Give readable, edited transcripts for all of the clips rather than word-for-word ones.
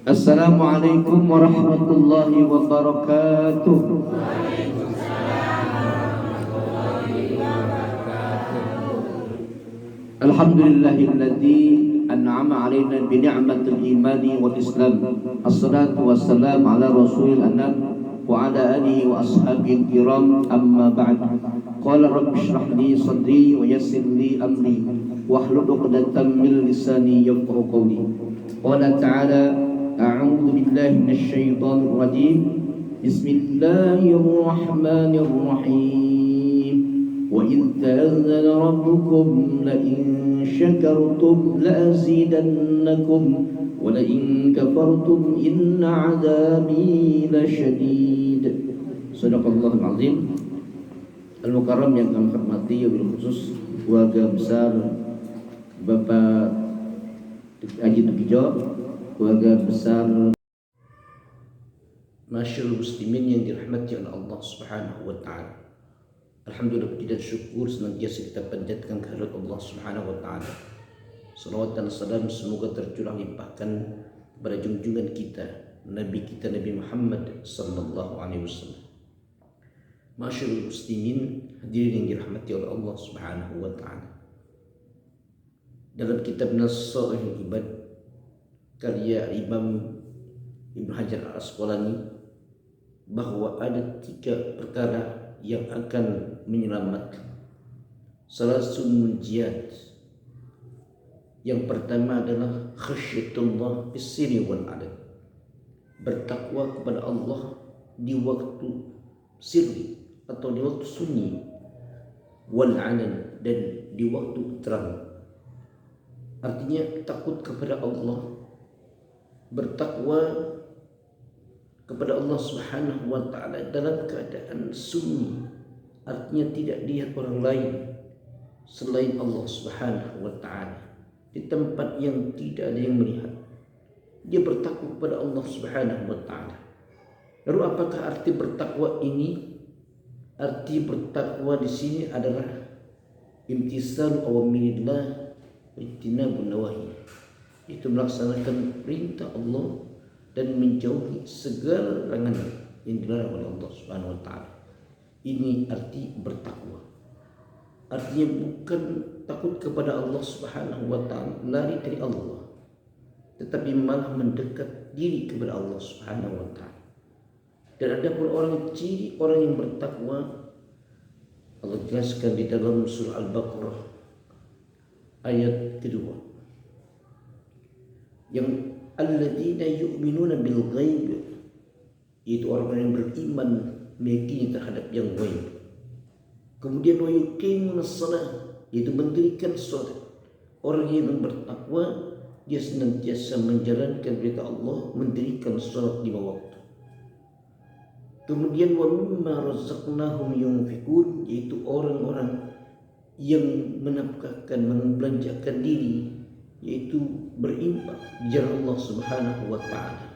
Assalamualaikum warahmatullahi wabarakatuh. Alhamdulillahilladzi an'ama alaina bi ni'matil imani wal islam. Assalatu wassalamu ala rasulil anam wa ala alihi wa ashabihi kiram, amma ba'd. Qala rabbi shrah li sadri wa yassir li amri wahlul 'uqdatam min lisani yafqahu qawli. Qala ta'ala أعوذ بالله من الشيطان الرجيم بسم الله الرحمن الرحيم وإذ تأذن ربكم لئن شكرتم لأزيدنكم ولئن كفرتم إن عذابي لشديد. صدق الله العظيم. Al-Mukarram yang kami hormati, wabil khusus keluarga besar Bapak Haji Tukijo, keluarga besar masyarakat muslimin yang dirahmati oleh Allah Subhanahu wa taala. Alhamdulillah, puji dan syukur senantiasa kita panjatkan kehadirat Allah Subhanahu wa taala. Salawat dan salam semoga tercurah limpahkan kepada junjungan kita, Nabi Muhammad sallallahu alaihi wasallam. Masyarakat muslimin hadirin yang dirahmati oleh Allah Subhanahu wa taala. Dalam kitab Nasaihul Ibad karya Imam Ibnu Hajar Al-Asqalani, bahwa ada 3 perkara yang akan menyelamatkan. Salasun munjiyat. Yang pertama adalah khasyatullah bis-sirri wal adan. Bertakwa kepada Allah di waktu sirri atau di waktu sunyi, wal adan, dan di waktu terang. Artinya takut kepada Allah, bertakwa kepada Allah Subhanahu wa taala dalam keadaan sunyi, artinya tidak lihat orang lain selain Allah Subhanahu wa taala, di tempat yang tidak ada yang melihat. Dia bertakwa kepada Allah Subhanahu wa taala. Lalu apakah arti bertakwa ini? Arti bertakwa di sini adalah imtisalu awamirillah wa ijtinabun nawahi. Itu melaksanakan perintah Allah dan menjauhi segala larangan yang dilarang oleh Allah Subhanahu wa taala. Ini arti bertakwa. Artinya bukan takut kepada Allah Subhanahu wa taala, lari dari Allah, tetapi malah mendekat diri kepada Allah Subhanahu wa taala. Dan ada pun ciri orang yang bertakwa, Allah jelaskan di dalam surah Al-Baqarah ayat kedua, yang alladzina yu'minuna bil ghaib, yaitu orang yang beriman, meyakini terhadap yang ghaib. Kemudian wa yuqimus shalah, yaitu mendirikan salat. Orang yang bertakwa dia senantiasa menjalankan perintah Allah, mendirikan salat 5 waktu. Kemudian wa mimma razaqnahum yunfikun, yaitu orang-orang yang menafkahkan, membelanjakan diri, yaitu berinfak di jalan Allah Subhanahu wa taala.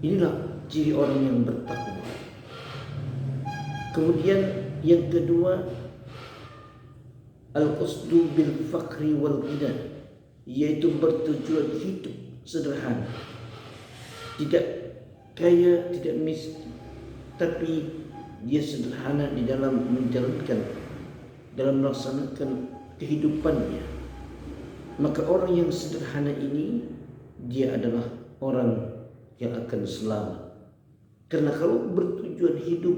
Inilah ciri orang yang bertakwa. Kemudian yang kedua, al-qasdu bil fakri wal ghina, yaitu bertujuan hidup sederhana. Tidak kaya, tidak miskin, tapi dia sederhana di dalam menjalankan, dalam melaksanakan kehidupannya. Maka orang yang sederhana ini dia adalah orang yang akan selamat. Karena kalau bertujuan hidup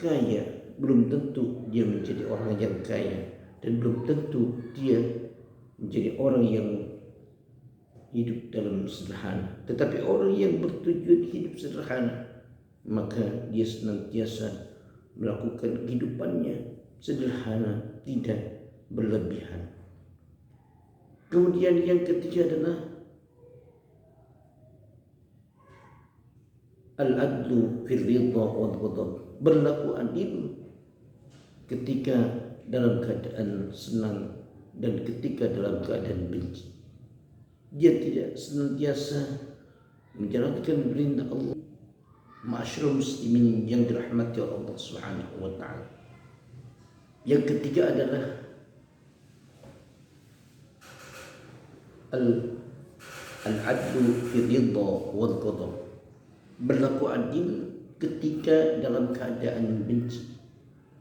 kaya, belum tentu dia menjadi orang yang kaya, dan belum tentu dia menjadi orang yang hidup dalam sederhana. Tetapi orang yang bertujuan hidup sederhana, maka dia senantiasa melakukan kehidupannya sederhana, tidak berlebihan. Kemudian yang ketiga adalah al-adlu fil ridha wal ghadab, berlaku adil ketika dalam keadaan senang dan ketika dalam keadaan benci. Dia tidak senantiasa menjalankan perintah Allah. Ma'asyiral muslimin yang dirahmati oleh Allah Subhanahu wa taala. Yang ketiga adalah Al-adlu fi ridha wal qadha. Berlaku adil ketika dalam keadaan benci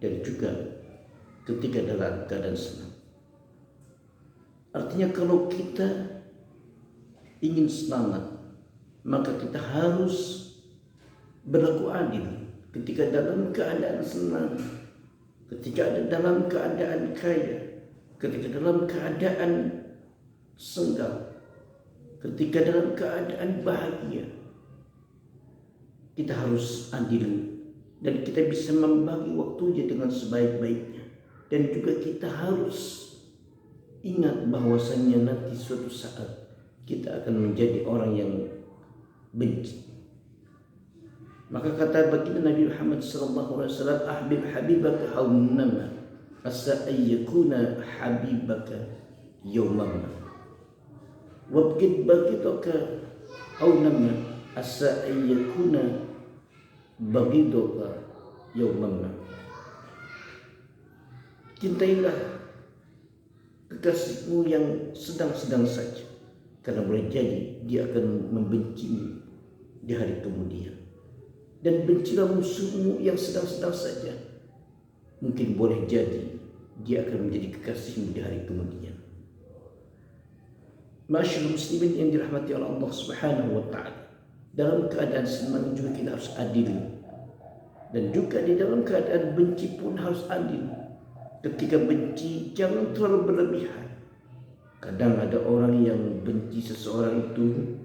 dan juga ketika dalam keadaan senang. Artinya kalau kita ingin selamat, maka kita harus berlaku adil ketika dalam keadaan senang, ketika ada dalam keadaan kaya, ketika dalam keadaan senggang, ketika dalam keadaan bahagia. Kita harus adil dan kita bisa membagi waktunya dengan sebaik-baiknya. Dan juga kita harus ingat bahwasannya nanti suatu saat kita akan menjadi orang yang benci. Maka kata baginda Nabi Muhammad SAW, ahbib habibaka haunama asa ayyakuna habibaka yawmama wabgid bagidaka haunama asa ayyakuna bagidaka yawmama. Cintailah kekasihmu yang sedang-sedang saja, karena boleh jadi dia akan membencimu di hari kemudian. Dan bencilah musuhmu yang sedang-sedang saja, mungkin boleh jadi dia akan menjadi kekasihmu di hari kemudian. Masyaallah muslimin yang dirahmati oleh Allah Subhanahu wa taala, dalam keadaan senang juga kita harus adil, dan juga di dalam keadaan benci pun harus adil. Ketika benci jangan terlalu berlebihan. Kadang ada orang yang benci seseorang itu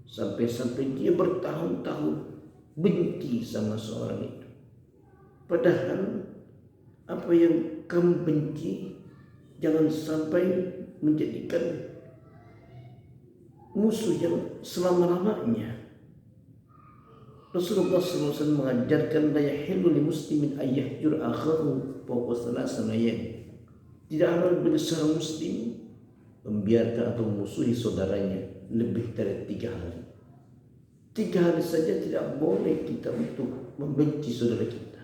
sampai dia bertahun-tahun benci sama seorang itu. Padahal apa yang kamu benci jangan sampai menjadikan musuh yang selama-lamanya. Rasulullah SAW mengajarkan la yahillu li muslimin an yahjur akhahu fawqa thalath layali. Tidak halal bagi seorang muslim membiarkan atau memusuhi saudaranya lebih dari 3 hari. 3 hari saja tidak boleh kita untuk membenci saudara kita,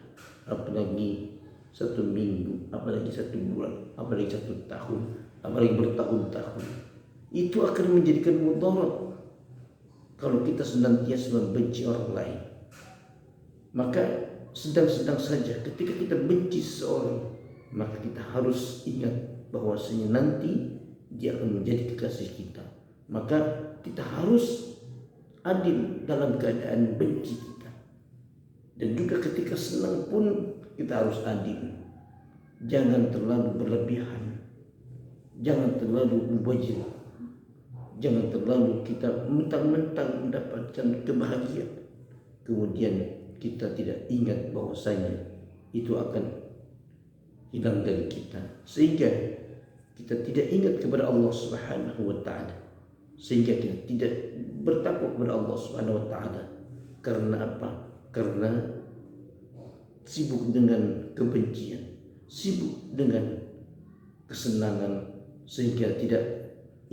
apalagi 1 minggu, apalagi 1 bulan, apalagi 1 tahun, apalagi bertahun-tahun. Itu akan menjadikan mudarat kalau kita senantiasa membenci orang lain. Maka sedang-sedang saja ketika kita benci seseorang, maka kita harus ingat bahwasanya nanti dia akan menjadi kekasih kita. Maka kita harus adil dalam keadaan benci kita. Dan juga ketika senang pun kita harus adil. Jangan terlalu berlebihan, jangan terlalu mubazir, jangan terlalu kita mentang-mentang mendapatkan kebahagiaan, kemudian kita tidak ingat bahwasanya itu akan hilang dari kita, sehingga kita tidak ingat kepada Allah Subhanahu wa taala, sehingga kita tidak bertakwa kepada Allah Subhanahu wa taala. Karena apa? Karena sibuk dengan kebencian, sibuk dengan kesenangan, sehingga tidak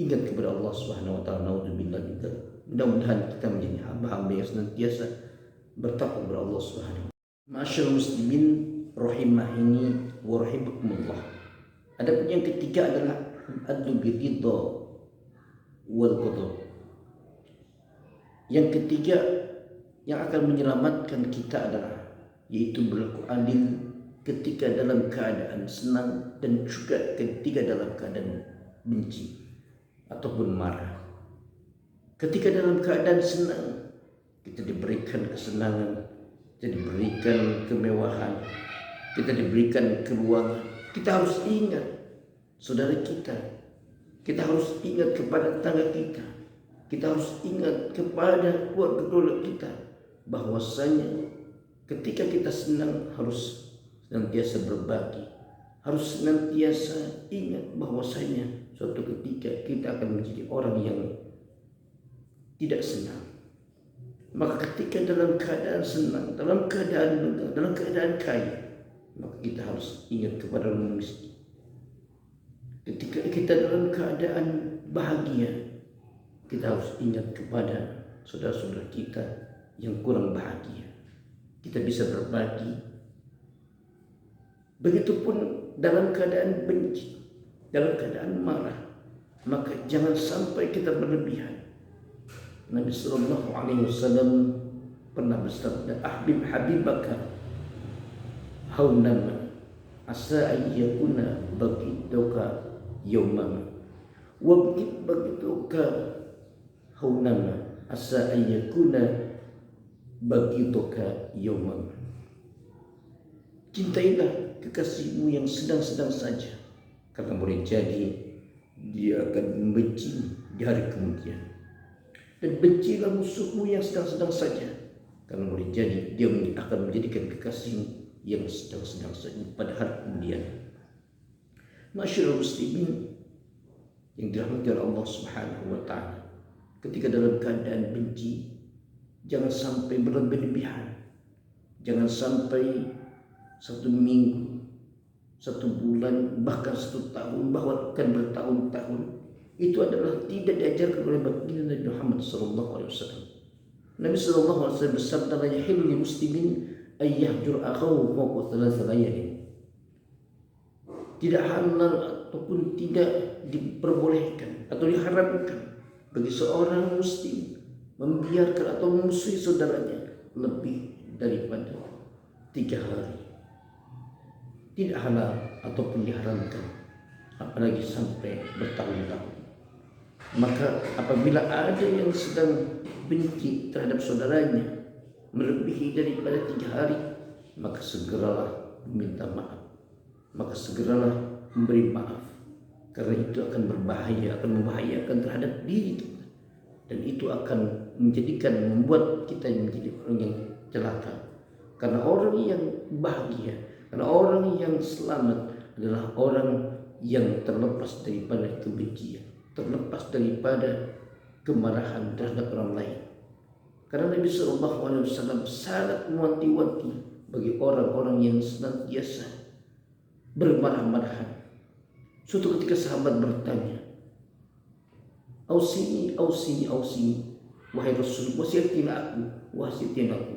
ingat kepada Allah Subhanahu wa taala. Naudzubillah min dzalik. Mudah-mudahan kita menjadi hamba-hamba yang senantiasa bertakwa kepada Allah Subhanahu wa taala. Masyaallah muslimin rahimahini wa rahimakumullah. Adapun yang ketiga adalah adlu biridha wal qadha. Yang ketiga yang akan menyelamatkan kita adalah yaitu berlaku adil ketika dalam keadaan senang dan juga ketika dalam keadaan benci ataupun marah. Ketika dalam keadaan senang kita diberikan kesenangan, kita diberikan kemewahan, kita diberikan keluangan. Kita harus ingat saudara kita, kita harus ingat kepada tetangga kita harus ingat kepada keluarga kita, bahwasanya ketika kita senang harus senantiasa berbagi, harus senantiasa ingat bahwasanya suatu ketika kita akan menjadi orang yang tidak senang. Maka ketika dalam keadaan senang, dalam keadaan megah, dalam keadaan kaya, maka kita harus ingat kepada orang miskin. Ketika kita dalam keadaan bahagia, kita harus ingat kepada saudara-saudara kita yang kurang bahagia. Kita bisa berbagi. Begitupun dalam keadaan benci, dalam keadaan marah, maka jangan sampai kita berlebihan. Nabi Sallallahu Alaihi Wasallam pernah bersabda, "Ahbib habibaka haunama asa ayyakuna bagituka yawman wa bagituka haunama asa ayyakuna bagituka yawman." Cintailah kekasihmu yang sedang-sedang saja, karena boleh jadi dia akan membenci di hari kemudian. Dan bencilah musuhmu yang sedang-sedang saja, karena boleh jadi dia akan menjadikan kekasihmu yang sedang-sedang saja pada hari kemudian. Masyaallah muslimin yang dirahmati oleh Allah Subhanahu wa taala, ketika dalam keadaan benci, jangan sampai berlebih-lebihan. Jangan sampai 1 minggu, 1 bulan, bahkan 1 tahun, bahkan bertahun-tahun. Itu adalah tidak diajarkan oleh baginda Nabi Muhammad sallallahu alaihi wasallam. Nabi sallallahu alaihi wasallam bersabda, "La yahillu lil muslimin ay yahjur akhahu fawqa 3 layalin." Tidak halal ataupun tidak diperbolehkan atau diharamkan bagi seorang muslim membiarkan atau memusuhi saudaranya lebih daripada 3 hari. Tidak halal ataupun diharamkan, apalagi sampai bertahun-tahun. Maka apabila ada yang sedang benci terhadap saudaranya melebihi daripada 3 hari, maka segeralah meminta maaf, maka segeralah memberi maaf, karena itu akan berbahaya, akan membahayakan terhadap diri kita, dan itu akan membuat kita menjadi orang yang celaka. Karena orang yang bahagia, karena orang yang selamat adalah orang yang terlepas daripada kebencian, terlepas daripada kemarahan terhadap orang lain. Karena Nabi Sallallahu Alaihi Wasallam sangat mewanti-wanti bagi orang-orang yang senantiasa bermarah-marahan. Suatu ketika sahabat bertanya, "Ausini, ausini, ausini, wahai Rasul, wasiatilah aku, wasiatilah aku,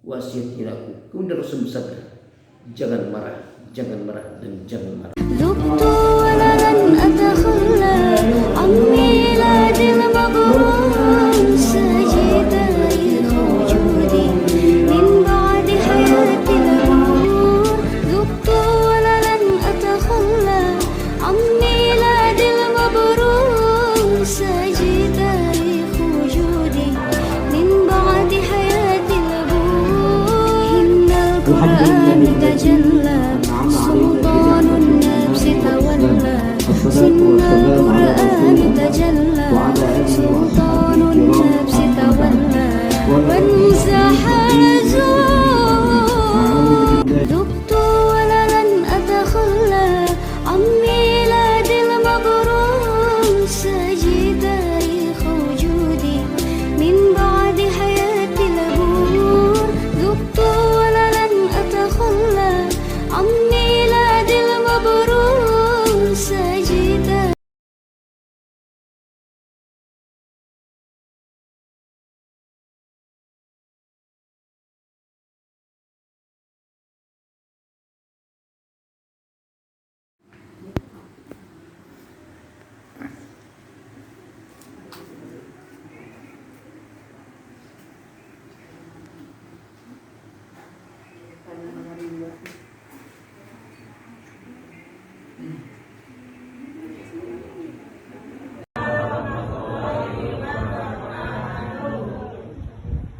wasiatilah aku." Kemudian Rasul bersabda, "Jangan marah, jangan marah, dan jangan marah."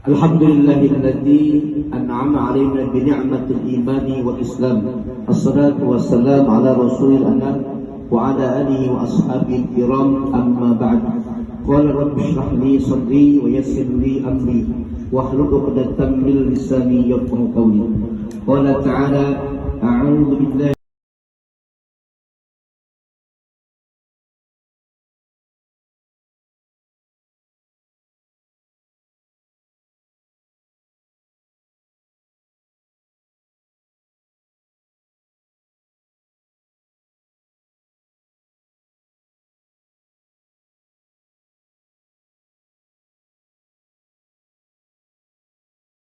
Alhamdulillahilladzi an'ama 'alaina bi ni'matil imani wal islam. Assalatu wassalamu ala rasulil anam wa ala alihi wa ashabihi kiram, amma ba'd. Qala rabbi shrah li sadri wa yassir li amri wahlul 'uqdatam min lisani yafqahu qawli. Qala ta'ala a'udzu billahi